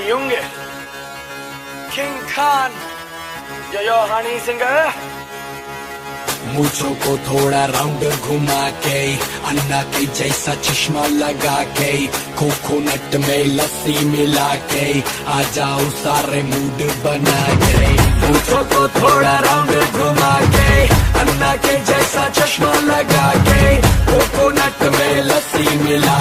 Young, King Khan, yo honey singer. मूछों को थोड़ा round घुमा के अन्ना के जैसा चश्मा लगा के कोकोनट में लस्सी मिला के आ जाओ सारे मूड बना के। मूछों को थोड़ा राउंड घुमा के अन्ना के जैसा चश्मा लगा के कोकोनट में लस्सी मिला